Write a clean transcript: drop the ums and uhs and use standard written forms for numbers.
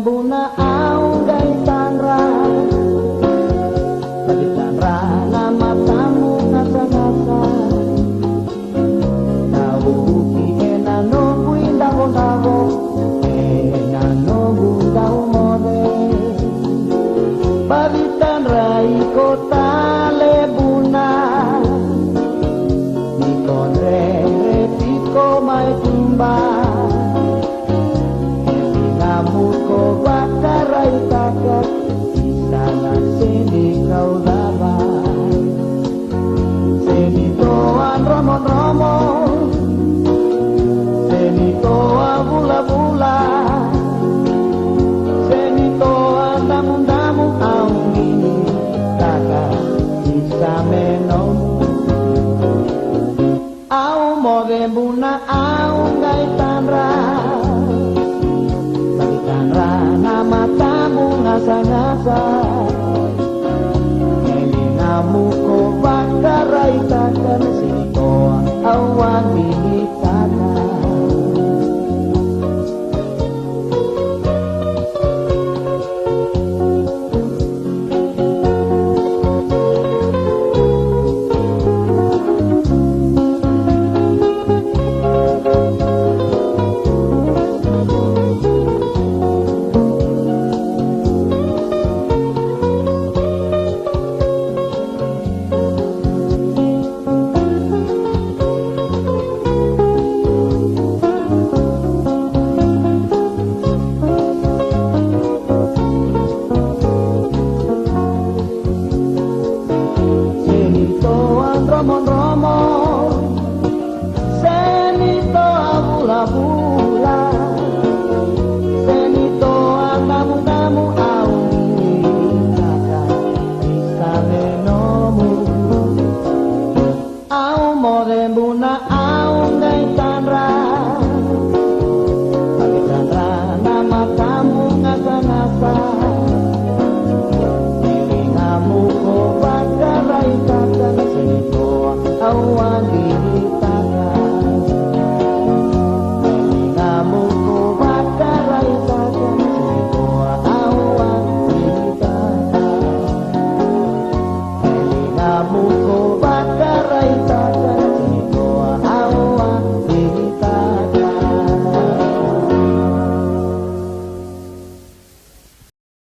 Buna au gai tanra bagi tanra nama tamu ngasa-ngasa tahu ki enano buindavo davo enano bundau mode bagi tanra ikota le buna ni konre repiko mai tumba muko bakarai takak sana sini kau dapat sini toan romon romon sini toa bula bula sini toa damu damu aungi takak bisa menom au mode buna au ngai tanra nama tamu ngasa-ngasa ini namu ko bakarai takkan sito awan militana romon romon senito abula bula senito tamu tamu au kakak bisa menomu au mode buna au ngai tanra bagi tanra nama tamu ngasa-ngasa telingamu ko bakarai takkan senito awan dilitakan telingamu ko bakarai takkan senito awan dilitakan telingamu ko bakarai